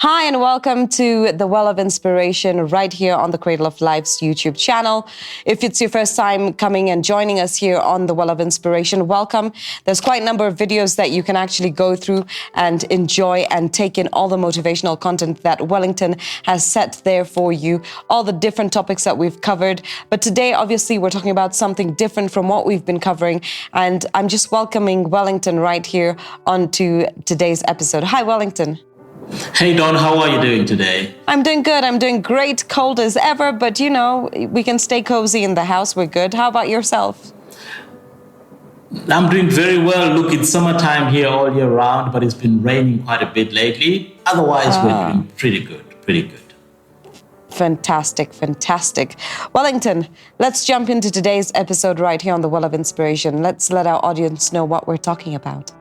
Hi, and welcome to the Well of Inspiration right here on the Cradle of Life's YouTube channel. If it's your first time coming and joining us here on the Well of Inspiration, welcome. There's quite a number of videos that you can actually go through and enjoy and take in all the motivational content that Wellington has set there for you, all the different topics that we've covered. But today, obviously, we're talking about something different from what we've been covering. And I'm just welcoming Wellington right here onto today's episode. Hi, Wellington. Hey Don, how are you doing today? I'm doing good. I'm doing great. Cold as ever, but you know, we can stay cozy in the house. We're good. How about yourself? I'm doing very well. Look, it's summertime here all year round, but it's been raining quite a bit lately. Otherwise, we're doing pretty good. Fantastic. Wellington, let's jump into today's episode right here on the Well of Inspiration. Let's let our audience know what we're talking about.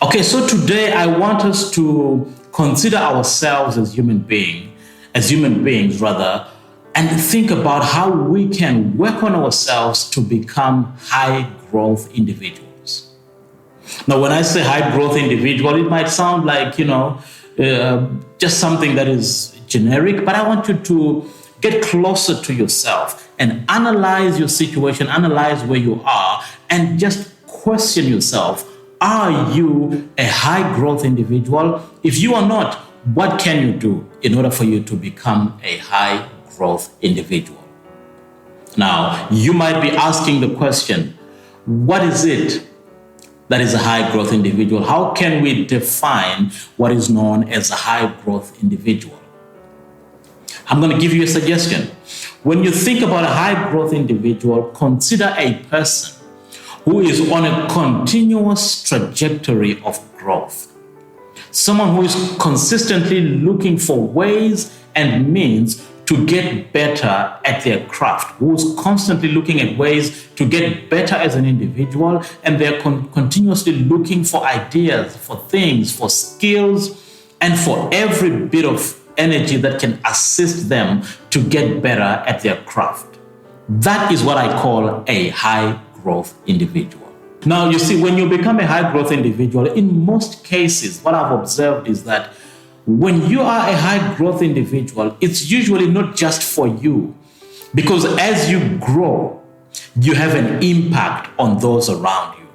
Okay, so today I want us to consider ourselves as human beings, and think about how we can work on ourselves to become high growth individuals. Now, when I say high growth individual, it might sound like, just something that is generic, but I want you to get closer to yourself and analyze your situation, analyze where you are, and just question yourself. Are you a high growth individual? If you are not, what can you do in order for you to become a high growth individual? Now, you might be asking the question, what is it that is a high growth individual? How can we define what is known as a high growth individual? I'm going to give you a suggestion. When you think about a high growth individual, consider a person who is on a continuous trajectory of growth. Someone who is consistently looking for ways and means to get better at their craft, who's constantly looking at ways to get better as an individual, and they're continuously looking for ideas, for things, for skills, and for every bit of energy that can assist them to get better at their craft. That is what I call a high growth individual. Now, you see, when you become a high growth individual, in most cases, what I've observed is that when you are a high growth individual, it's usually not just for you, because as you grow, you have an impact on those around you.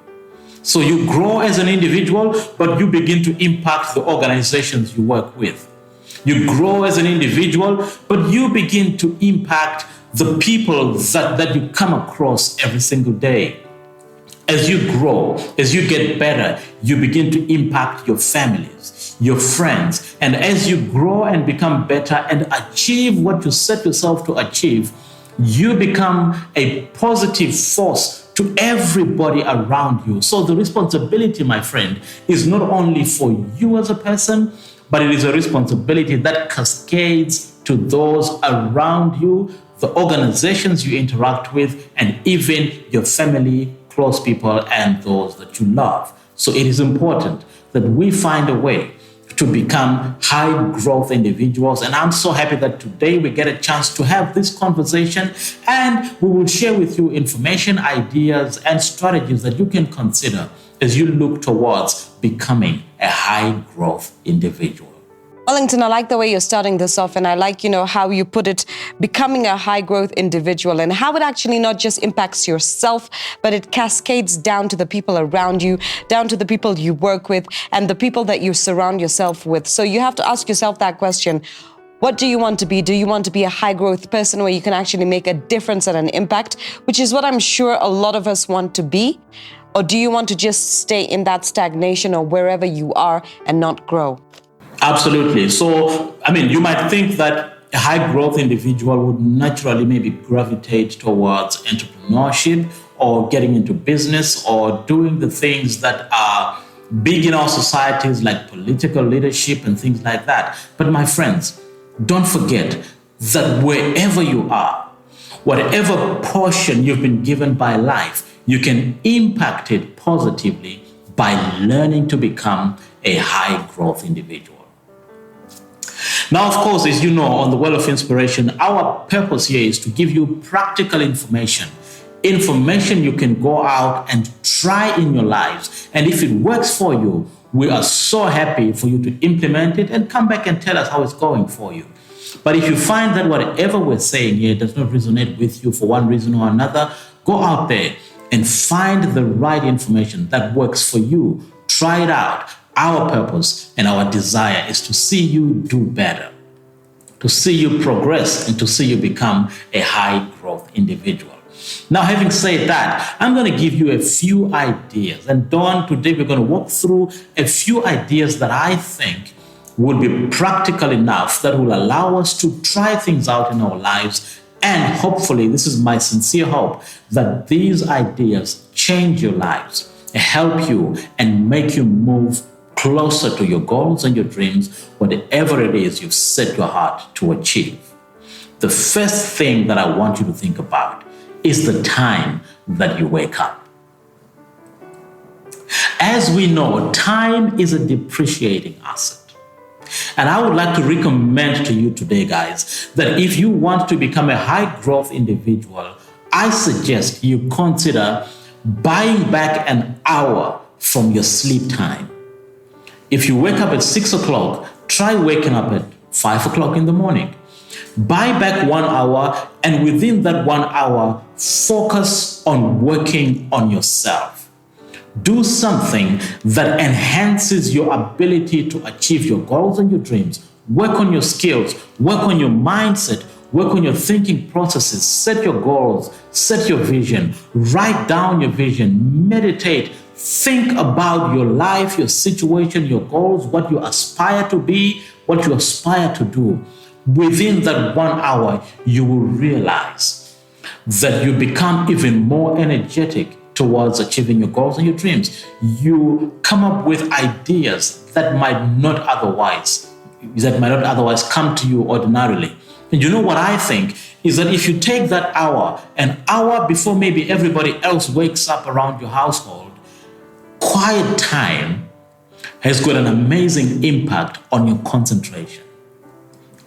So you grow as an individual, but you begin to impact the organizations you work with. You grow as an individual, but you begin to impact the people that you come across every single day. As you grow, as you get better, you begin to impact your families, your friends. And as you grow and become better and achieve what you set yourself to achieve, you become a positive force to everybody around you. So the responsibility, my friend, is not only for you as a person, but it is a responsibility that cascades to those around you, the organizations you interact with, and even your family, close people, and those that you love. So it is important that we find a way to become high growth individuals. And I'm so happy that today we get a chance to have this conversation, and we will share with you information, ideas, and strategies that you can consider as you look towards becoming a high growth individual. Wellington, I like the way you're starting this off, and I like, how you put it, becoming a high growth individual, and how it actually not just impacts yourself, but it cascades down to the people around you, down to the people you work with, and the people that you surround yourself with. So you have to ask yourself that question. What do you want to be? Do you want to be a high growth person where you can actually make a difference and an impact, which is what I'm sure a lot of us want to be? Or do you want to just stay in that stagnation or wherever you are and not grow? Absolutely. So, you might think that a high growth individual would naturally maybe gravitate towards entrepreneurship or getting into business or doing the things that are big in our societies like political leadership and things like that. But my friends, don't forget that wherever you are, whatever portion you've been given by life, you can impact it positively by learning to become a high growth individual. Now, of course, as you know, on the Well of Inspiration, our purpose here is to give you practical information you can go out and try in your lives. And if it works for you, we are so happy for you to implement it and come back and tell us how it's going for you. But if you find that whatever we're saying here does not resonate with you for one reason or another, go out there and find the right information that works for you. Try it out. Our purpose and our desire is to see you do better, to see you progress, and to see you become a high growth individual. Now, having said that, I'm going to give you a few ideas. And Dawn, today we're going to walk through a few ideas that I think will be practical enough that will allow us to try things out in our lives. And hopefully, this is my sincere hope, that these ideas change your lives, help you, and make you move closer to your goals and your dreams, whatever it is you've set your heart to achieve. The first thing that I want you to think about is the time that you wake up. As we know, time is a depreciating asset. And I would like to recommend to you today, guys, that if you want to become a high growth individual, I suggest you consider buying back an hour from your sleep time. If you wake up at 6 o'clock, try waking up at 5 o'clock in the morning. Buy back 1 hour, and within that 1 hour, focus on working on yourself. Do something that enhances your ability to achieve your goals and your dreams. Work on your skills, work on your mindset, work on your thinking processes, set your goals, set your vision, write down your vision, meditate, think about your life, your situation, your goals, what you aspire to be, what you aspire to do. Within that 1 hour, you will realize that you become even more energetic towards achieving your goals and your dreams. You come up with ideas that might not otherwise come to you ordinarily. And you know what I think is that if you take that hour, an hour before maybe everybody else wakes up around your household, quiet time has got an amazing impact on your concentration.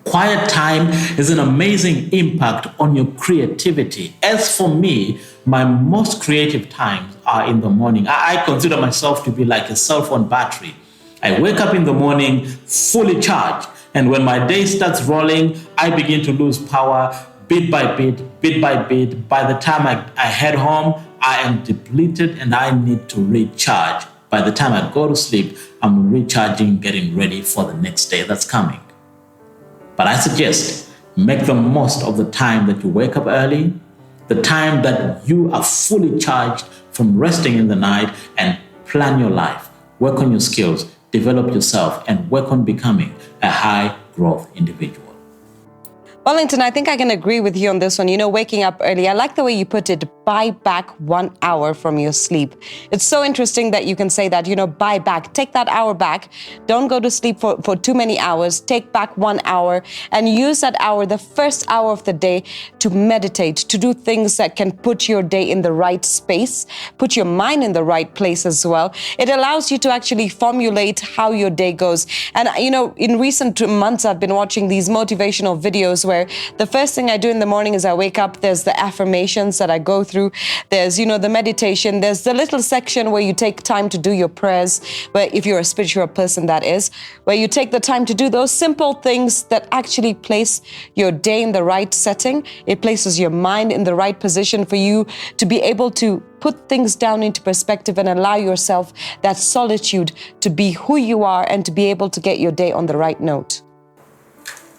Quiet time has an amazing impact on your creativity. As for me, my most creative times are in the morning. I consider myself to be like a cell phone battery. I wake up in the morning fully charged, and when my day starts rolling, I begin to lose power bit by bit, bit by bit. By the time I head home, I am depleted and I need to recharge. By the time I go to sleep, I'm recharging, getting ready for the next day that's coming. But I suggest make the most of the time that you wake up early, the time that you are fully charged from resting in the night, and plan your life, work on your skills, develop yourself, and work on becoming a high growth individual. Wellington, I think I can agree with you on this one. Waking up early, I like the way you put it, buy back 1 hour from your sleep. It's so interesting that you can say that, buy back, take that hour back. Don't go to sleep for too many hours. Take back 1 hour and use that hour, the first hour of the day, to meditate, to do things that can put your day in the right space, put your mind in the right place as well. It allows you to actually formulate how your day goes. And, in recent months, I've been watching these motivational videos where the first thing I do in the morning is I wake up, there's the affirmations that I go through, there's, the meditation, there's the little section where you take time to do your prayers, where if you're a spiritual person, that is, where you take the time to do those simple things that actually place your day in the right setting. It places your mind in the right position for you to be able to put things down into perspective and allow yourself that solitude to be who you are and to be able to get your day on the right note.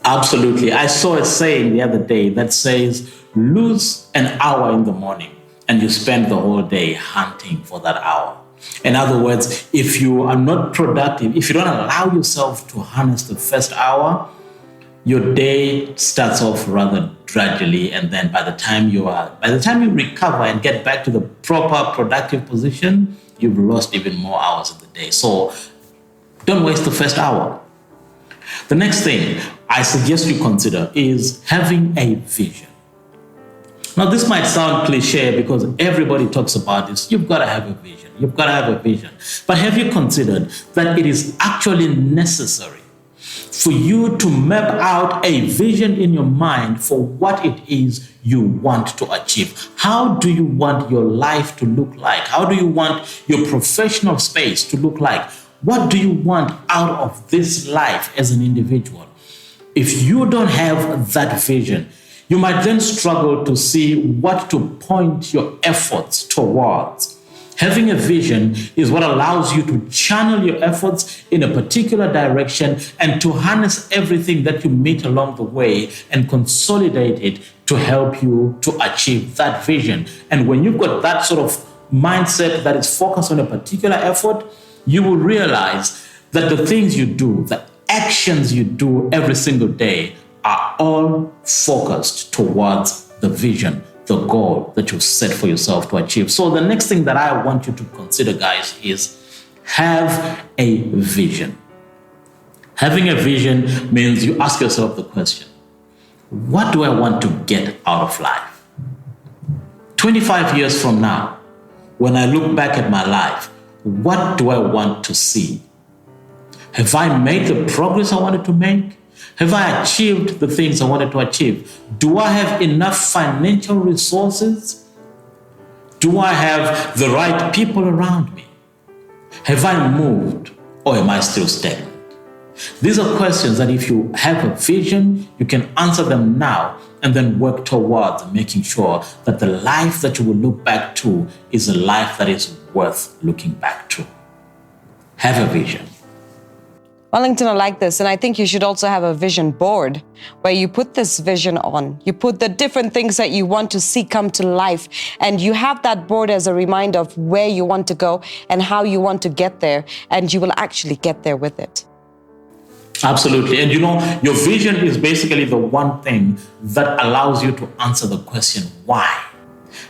Absolutely. I saw a saying the other day that says, lose an hour in the morning and you spend the whole day hunting for that hour. In other words, if you are not productive, if you don't allow yourself to harness the first hour, your day starts off rather gradually, and then by the time you recover and get back to the proper productive position, you've lost even more hours of the day. So don't waste the first hour. The next thing I suggest you consider is having a vision. Now, this might sound cliche because everybody talks about this. You've got to have a vision. You've got to have a vision. But have you considered that it is actually necessary for you to map out a vision in your mind for what it is you want to achieve? How do you want your life to look like? How do you want your professional space to look like? What do you want out of this life as an individual? If you don't have that vision, you might then struggle to see what to point your efforts towards. Having a vision is what allows you to channel your efforts in a particular direction and to harness everything that you meet along the way and consolidate it to help you to achieve that vision. And when you've got that sort of mindset that is focused on a particular effort, you will realize that the things you do, the actions you do every single day are all focused towards the vision, the goal that you set for yourself to achieve. So the next thing that I want you to consider, guys, is have a vision. Having a vision means you ask yourself the question, what do I want to get out of life? 25 years from now, when I look back at my life, what do I want to see? Have I made the progress I wanted to make? Have I achieved the things I wanted to achieve? Do I have enough financial resources? Do I have the right people around me? Have I moved or am I still stagnant? These are questions that if you have a vision, you can answer them now and then work towards making sure that the life that you will look back to is a life that is worth looking back to. Have a vision. Wellington, I like this. And I think you should also have a vision board where you put this vision on. You put the different things that you want to see come to life. And you have that board as a reminder of where you want to go and how you want to get there. And you will actually get there with it. Absolutely. And your vision is basically the one thing that allows you to answer the question, why?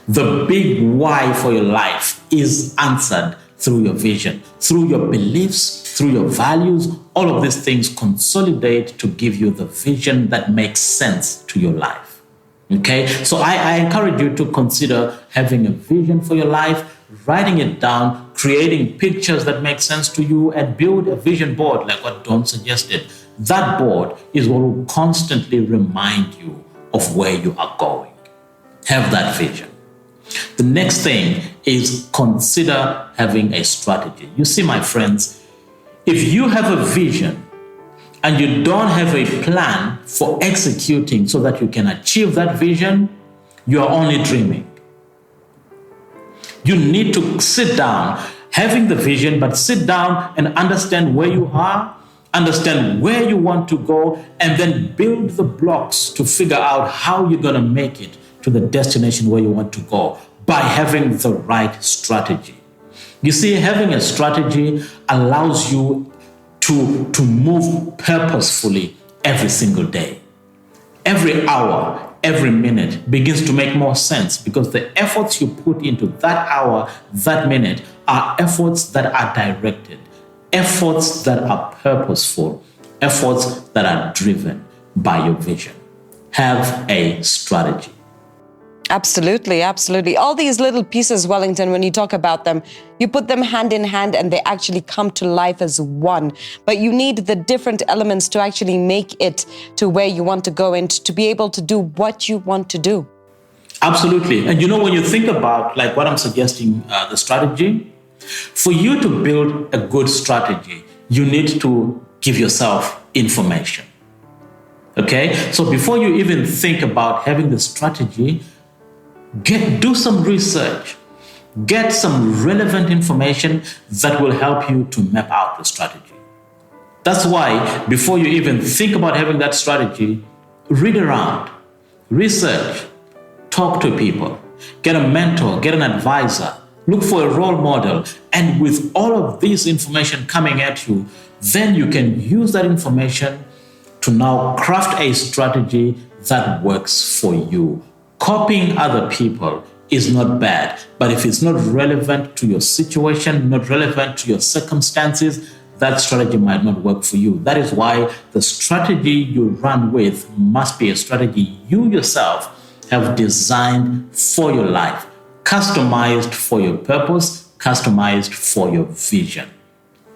The big why for your life is answered through your vision, through your beliefs, through your values. All of these things consolidate to give you the vision that makes sense to your life. Okay? So I encourage you to consider having a vision for your life, writing it down, creating pictures that make sense to you, and build a vision board like what Don suggested. That board is what will constantly remind you of where you are going. Have that vision. The next thing is consider having a strategy. You see, my friends, if you have a vision and you don't have a plan for executing so that you can achieve that vision, you are only dreaming. You need to sit down, having the vision, but sit down and understand where you are, understand where you want to go, and then build the blocks to figure out how you're going to make it to the destination where you want to go by having the right strategy. You see, having a strategy allows you to move purposefully every single day. Every hour, every minute begins to make more sense because the efforts you put into that hour, that minute, are efforts that are directed, efforts that are purposeful, efforts that are driven by your vision. Have a strategy. Absolutely, absolutely. All these little pieces, Wellington, when you talk about them, you put them hand in hand and they actually come to life as one. But you need the different elements to actually make it to where you want to go and to be able to do what you want to do. Absolutely. And when you think about like what I'm suggesting, the strategy, for you to build a good strategy, you need to give yourself information. Okay? So before you even think about having the strategy, do some research, get some relevant information that will help you to map out the strategy. That's why before you even think about having that strategy, read around, research, talk to people, get a mentor, get an advisor, look for a role model. And with all of this information coming at you, then you can use that information to now craft a strategy that works for you. Copying other people is not bad, but if it's not relevant to your situation, not relevant to your circumstances, that strategy might not work for you. That is why the strategy you run with must be a strategy you yourself have designed for your life, customized for your purpose, customized for your vision.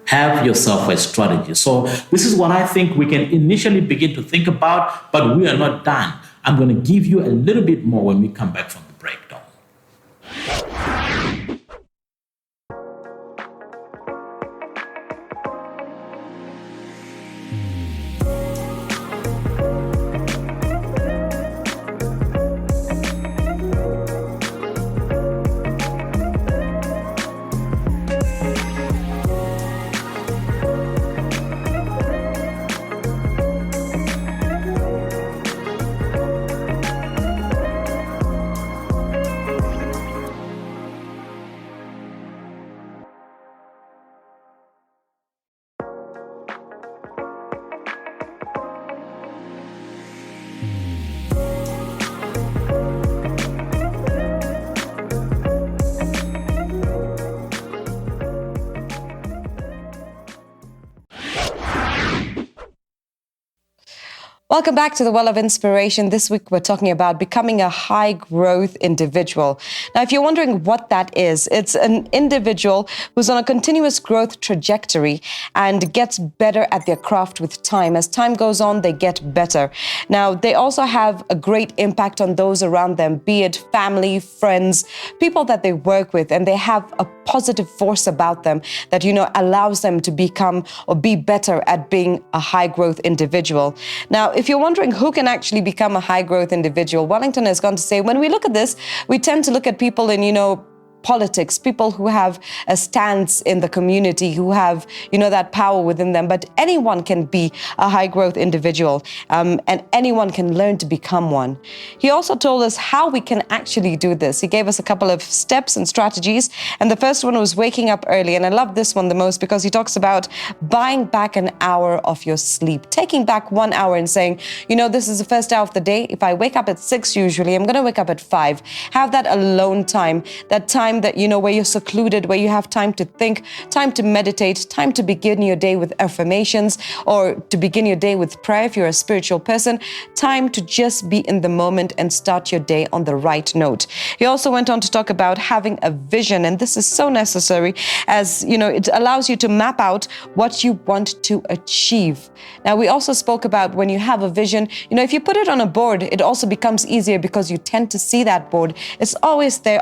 Have yourself a strategy. So this is what I think we can initially begin to think about, but we are not done. I'm going to give you a little bit more when we come back from the breakdown. Welcome back to the Well of Inspiration. This week, we're talking about becoming a high growth individual. Now, if you're wondering what that is, it's an individual who's on a continuous growth trajectory and gets better at their craft with time. As time goes on, they get better. Now, they also have a great impact on those around them, be it family, friends, people that they work with, and they have a positive force about them that, allows them to become or be better at being a high growth individual. Now, if you're wondering who can actually become a high growth individual, Wellington has gone to say, when we look at this, we tend to look at people in, politics, people who have a stance in the community, who have, that power within them. But anyone can be a high growth individual, and anyone can learn to become one. He also told us how we can actually do this. He gave us a couple of steps and strategies. And the first one was waking up early. And I love this one the most because he talks about buying back an hour of your sleep, taking back 1 hour and saying, this is the first hour of the day. If I wake up at 6, usually I'm going to wake up at 5. Have that alone time, that time that, where you're secluded, where you have time to think, time to meditate, time to begin your day with affirmations or to begin your day with prayer if you're a spiritual person, time to just be in the moment and start your day on the right note. He also went on to talk about having a vision, and this is so necessary as, it allows you to map out what you want to achieve. Now, we also spoke about when you have a vision, if you put it on a board, it also becomes easier because you tend to see that board. It's always there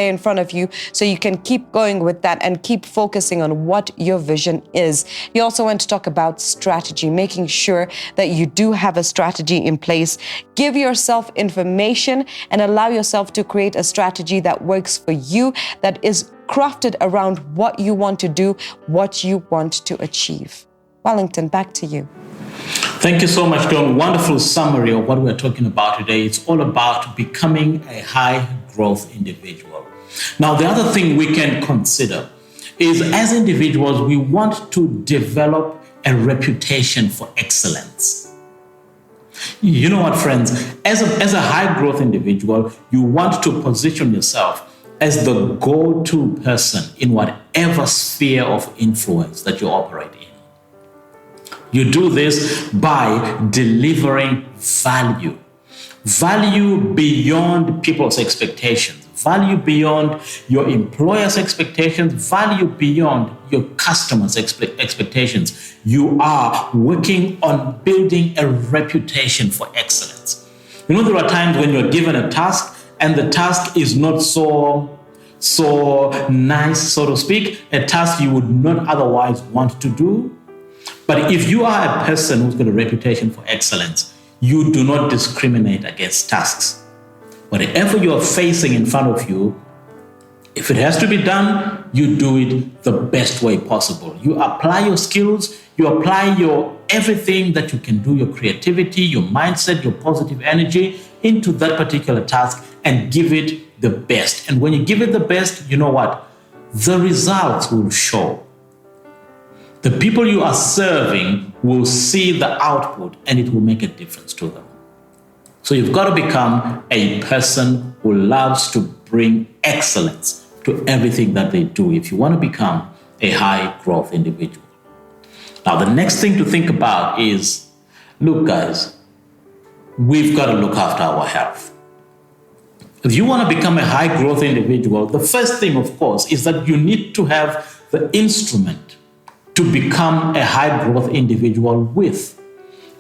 in front of you, so you can keep going with that and keep focusing on what your vision is. You also want to talk about strategy, making sure that you do have a strategy in place. Give yourself information and allow yourself to create a strategy that works for you, that is crafted around what you want to do, what you want to achieve. Wellington, back to you. Thank you so much, Dawn. Wonderful summary of what we're talking about today. It's all about becoming a high growth individual. Now, the other thing we can consider is, as individuals, we want to develop a reputation for excellence. You know what, friends? As a high growth individual, you want to position yourself as the go-to person in whatever sphere of influence that you operate in. You do this by delivering value beyond people's expectations, value beyond your employer's expectations, value beyond your customers' expectations. You are working on building a reputation for excellence. There are times when you're given a task and the task is not so nice, so to speak, a task you would not otherwise want to do. But if you are a person who's got a reputation for excellence, you do not discriminate against tasks. Whatever you are facing in front of you, if it has to be done, you do it the best way possible. You apply your skills, you apply your everything that you can do, your creativity, your mindset, your positive energy into that particular task and give it the best. And when you give it the best, you know what? The results will show. The people you are serving will see the output and it will make a difference to them. So you've got to become a person who loves to bring excellence to everything that they do if you want to become a high growth individual. Now, the next thing to think about is, look, guys, we've got to look after our health. If you want to become a high growth individual, the first thing, of course, is that you need to have the instrument to become a high growth individual with.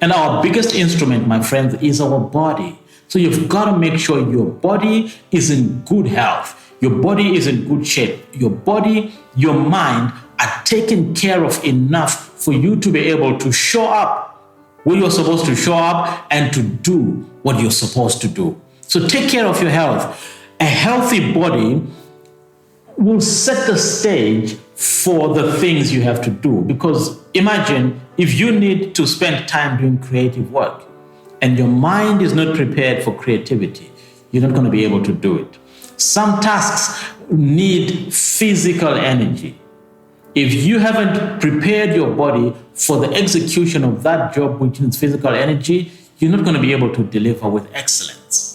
And our biggest instrument, my friends, is our body. So you've got to make sure your body is in good health. Your body is in good shape. Your body, your mind are taken care of enough for you to be able to show up where you're supposed to show up and to do what you're supposed to do. So take care of your health. A healthy body will set the stage for the things you have to do. Because imagine if you need to spend time doing creative work and your mind is not prepared for creativity, you're not going to be able to do it. Some tasks need physical energy. If you haven't prepared your body for the execution of that job which needs physical energy, you're not going to be able to deliver with excellence.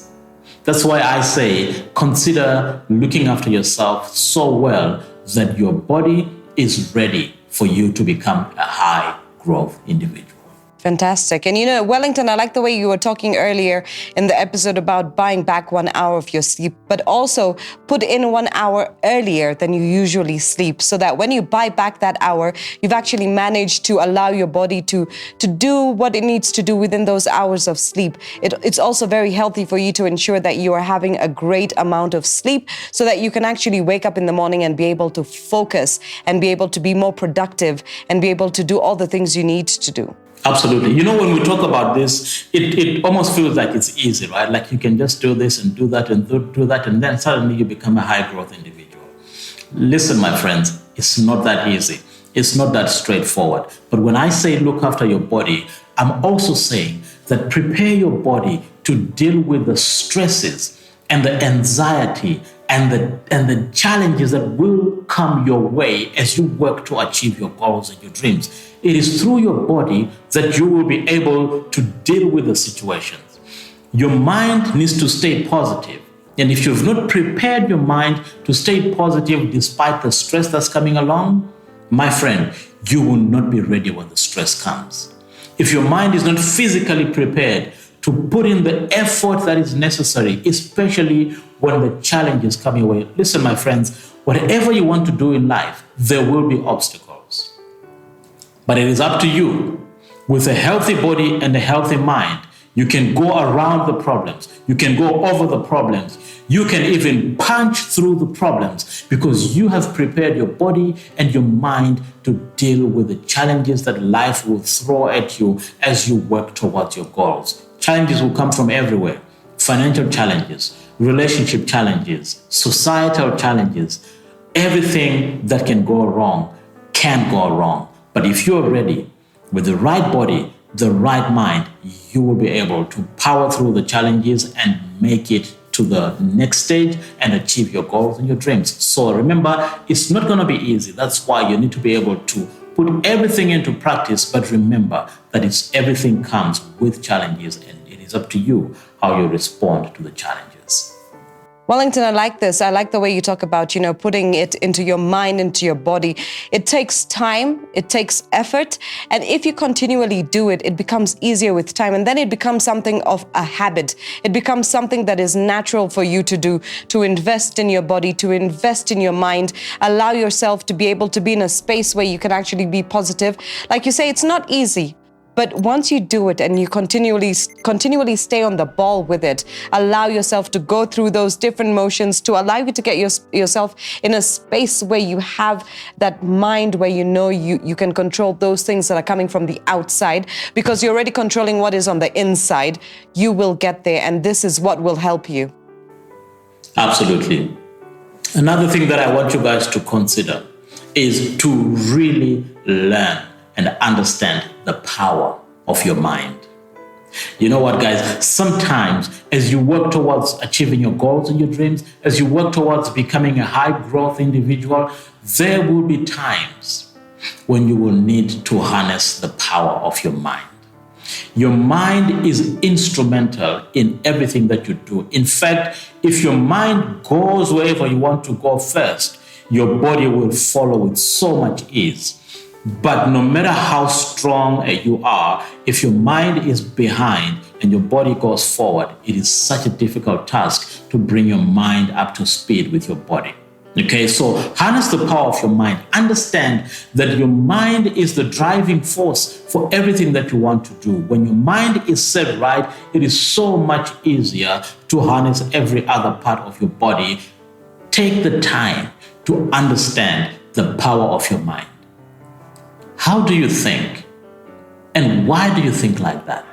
That's why I say consider looking after yourself so well that your body is ready for you to become a high growth individual. Fantastic. And you know, Wellington, I like the way you were talking earlier in the episode about buying back 1 hour of your sleep, but also put in 1 hour earlier than you usually sleep, so that when you buy back that hour, you've actually managed to allow your body to do what it needs to do within those hours of sleep. It's also very healthy for you to ensure that you are having a great amount of sleep so that you can actually wake up in the morning and be able to focus and be able to be more productive and be able to do all the things you need to do. Absolutely. You know, when we talk about this, it almost feels like it's easy, right? Like you can just do this and do that and do that, and then suddenly you become a high growth individual. Listen, my friends, it's not that easy. It's not that straightforward. But when I say look after your body, I'm also saying that prepare your body to deal with the stresses and the anxiety and the challenges that will come your way as you work to achieve your goals and your dreams. It is through your body that you will be able to deal with the situations. Your mind needs to stay positive. And if you've not prepared your mind to stay positive despite the stress that's coming along, my friend, you will not be ready when the stress comes. If your mind is not physically prepared to put in the effort that is necessary, especially when the challenges come your way. Listen, my friends, whatever you want to do in life, there will be obstacles. But it is up to you. With a healthy body and a healthy mind, you can go around the problems. You can go over the problems. You can even punch through the problems because you have prepared your body and your mind to deal with the challenges that life will throw at you as you work towards your goals. Challenges will come from everywhere. Financial challenges, relationship challenges, societal challenges. Everything that can go wrong can go wrong. But if you're ready with the right body, the right mind, you will be able to power through the challenges and make it to the next stage and achieve your goals and your dreams. So remember, it's not going to be easy. That's why you need to be able to put everything into practice. But remember that everything comes with challenges, and it is up to you how you respond to the challenges. Wellington, I like this. I like the way you talk about, putting it into your mind, into your body. It takes time, it takes effort. And if you continually do it, it becomes easier with time. And then it becomes something of a habit. It becomes something that is natural for you to do, to invest in your body, to invest in your mind, allow yourself to be able to be in a space where you can actually be positive. Like you say, it's not easy. But once you do it and you continually stay on the ball with it, allow yourself to go through those different motions to allow you to get yourself in a space where you have that mind where you can control those things that are coming from the outside, because you're already controlling what is on the inside. You will get there, and this is what will help you. Absolutely. Another thing that I want you guys to consider is to really learn and understand the power of your mind. You know what, guys? Sometimes as you work towards achieving your goals and your dreams, as you work towards becoming a high growth individual, there will be times when you will need to harness the power of your mind. Your mind is instrumental in everything that you do. In fact, if your mind goes wherever you want to go first, your body will follow with so much ease. But no matter how strong you are, if your mind is behind, and your body goes forward, it is such a difficult task to bring your mind up to speed with your body. Okay, so harness the power of your mind. Understand that your mind is the driving force for everything that you want to do. When your mind is set right, it is so much easier to harness every other part of your body. Take the time to understand the power of your mind. How do you think? And why do you think like that?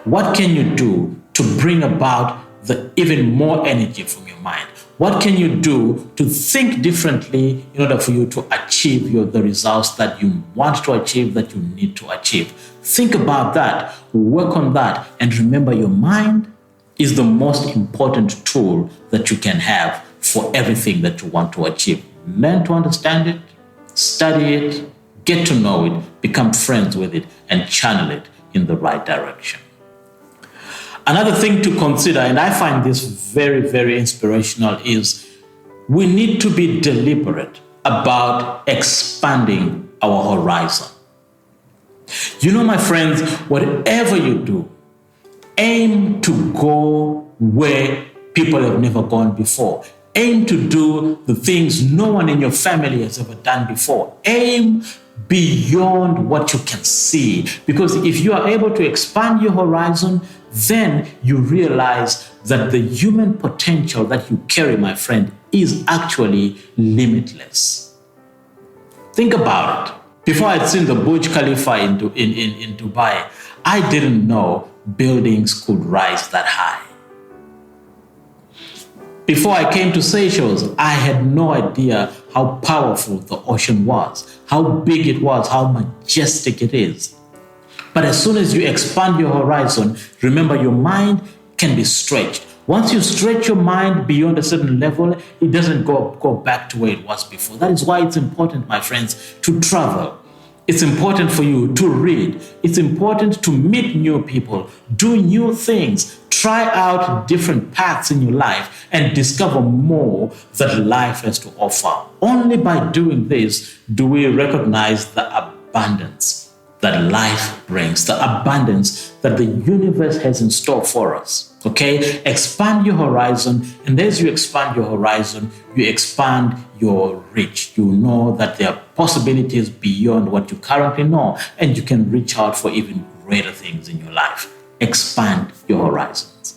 What can you do to bring about the even more energy from your mind? What can you do to think differently in order for you to achieve the results that you want to achieve, that you need to achieve? Think about that, work on that, and remember your mind is the most important tool that you can have for everything that you want to achieve. Learn to understand it, study it, get to know it, become friends with it, and channel it in the right direction. Another thing to consider, and I find this very, very inspirational, is we need to be deliberate about expanding our horizon. You know, my friends, whatever you do, aim to go where people have never gone before. Aim to do the things no one in your family has ever done before. Aim beyond what you can see. Because if you are able to expand your horizon, then you realize that the human potential that you carry, my friend, is actually limitless. Think about it. Before I'd seen the Burj Khalifa in Dubai, I didn't know buildings could rise that high. Before I came to Seychelles, I had no idea how powerful the ocean was, how big it was, how majestic it is. But as soon as you expand your horizon, remember your mind can be stretched. Once you stretch your mind beyond a certain level, it doesn't go back to where it was before. That is why it's important, my friends, to travel. It's important for you to read. It's important to meet new people, do new things, try out different paths in your life, and discover more that life has to offer. Only by doing this do we recognize the abundance that life brings, the abundance that the universe has in store for us. Okay? Expand your horizon, and as you expand your horizon, you expand your reach. You know that there are possibilities beyond what you currently know, and you can reach out for even greater things in your life. Expand your horizons.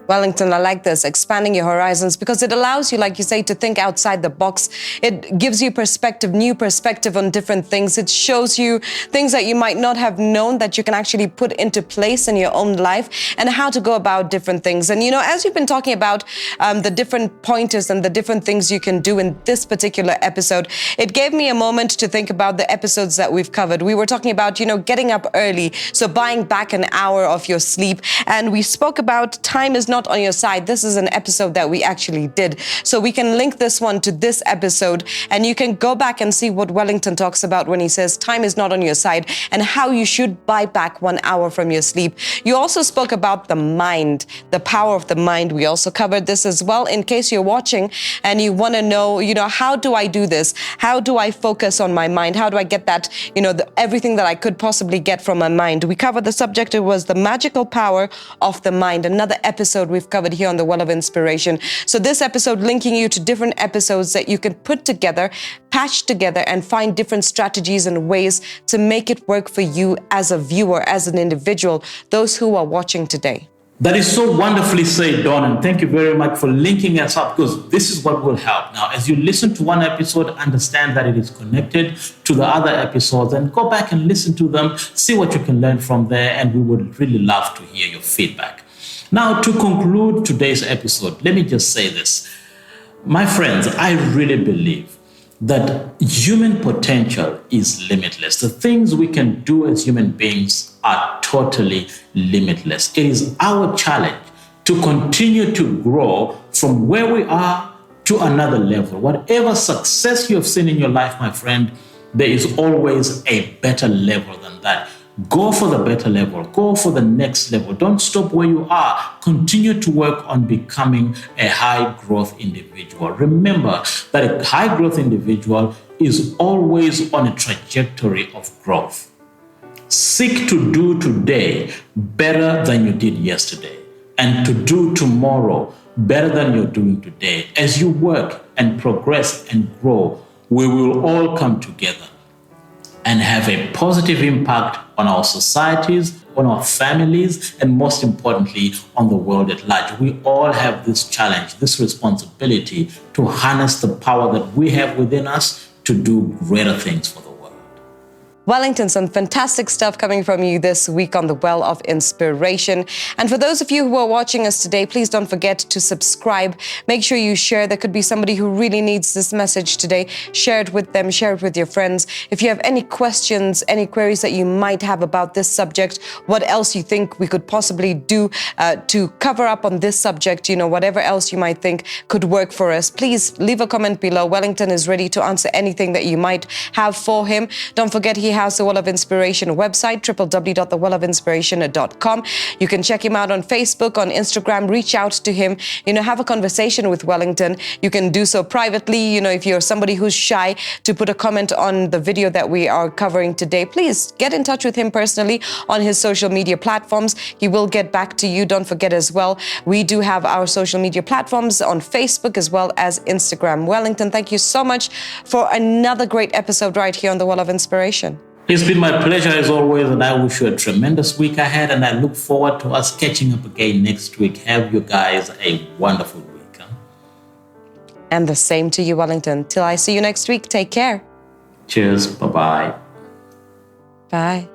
Wellington, I like this, expanding your horizons, because it allows you, like you say, to think outside the box. It gives you perspective, new perspective on different things. It shows you things that you might not have known that you can actually put into place in your own life, and how to go about different things. And, you know, as you've been talking about the different pointers and the different things you can do in this particular episode, it gave me a moment to think about the episodes that we've covered. We were talking about, you know, getting up early, so buying back an hour of your sleep. And we spoke about time is not on your side. This is an episode that we actually did. So we can link this one to this episode, and you can go back and see what Wellington talks about when he says time is not on your side, and how you should buy back 1 hour from your sleep. You also spoke about the mind, the power of the mind. We also covered this as well, in case you're watching and you want to know, you know, how do I do this? How do I focus on my mind? How do I get that, you know, everything that I could possibly get from my mind? We covered the subject. It was the magical power of the mind. Another episode we've covered here on the Well of Inspiration. So this episode linking you to different episodes that you can put together, patch together, and find different strategies and ways to make it work for you as a viewer, as an individual, those who are watching today. That is so wonderfully said, Dawn, and thank you very much for linking us up, because this is what will help. Now, as you listen to one episode, understand that it is connected to the other episodes, and go back and listen to them, see what you can learn from there, and we would really love to hear your feedback. Now, to conclude today's episode, let me just say this. My friends, I really believe that human potential is limitless. The things we can do as human beings are totally limitless. It is our challenge to continue to grow from where we are to another level. Whatever success you have seen in your life, my friend, there is always a better level than that. Go for the better level. Go for the next level. Don't stop where you are. Continue to work on becoming a high growth individual. Remember that a high growth individual is always on a trajectory of growth. Seek to do today better than you did yesterday, and to do tomorrow better than you're doing today. As you work and progress and grow, we will all come together and have a positive impact on our societies, on our families, and most importantly, on the world at large. We all have this challenge, this responsibility to harness the power that we have within us to do greater things for the world. Wellington, some fantastic stuff coming from you this week on the Well of Inspiration. And for those of you who are watching us today, please don't forget to subscribe. Make sure you share. There could be somebody who really needs this message today. Share it with them, share it with your friends. If you have any questions, any queries that you might have about this subject, what else you think we could possibly do to cover up on this subject, whatever else you might think could work for us, please leave a comment below. Wellington is ready to answer anything that you might have for him. Don't forget, he has the Well of Inspiration website, www.thewelofinspiration.com. You can check him out on Facebook, on Instagram, reach out to him, have a conversation with Wellington. You can do so privately, if you're somebody who's shy to put a comment on the video that we are covering today, please get in touch with him personally on his social media platforms. He will get back to you. Don't forget as well, we do have our social media platforms on Facebook as well as Instagram. Wellington, thank you so much for another great episode right here on the Well of Inspiration. It's been my pleasure as always, and I wish you a tremendous week ahead, and I look forward to us catching up again next week. Have you guys a wonderful week. And the same to you, Wellington. Till I see you next week, take care. Cheers. Bye-bye. Bye.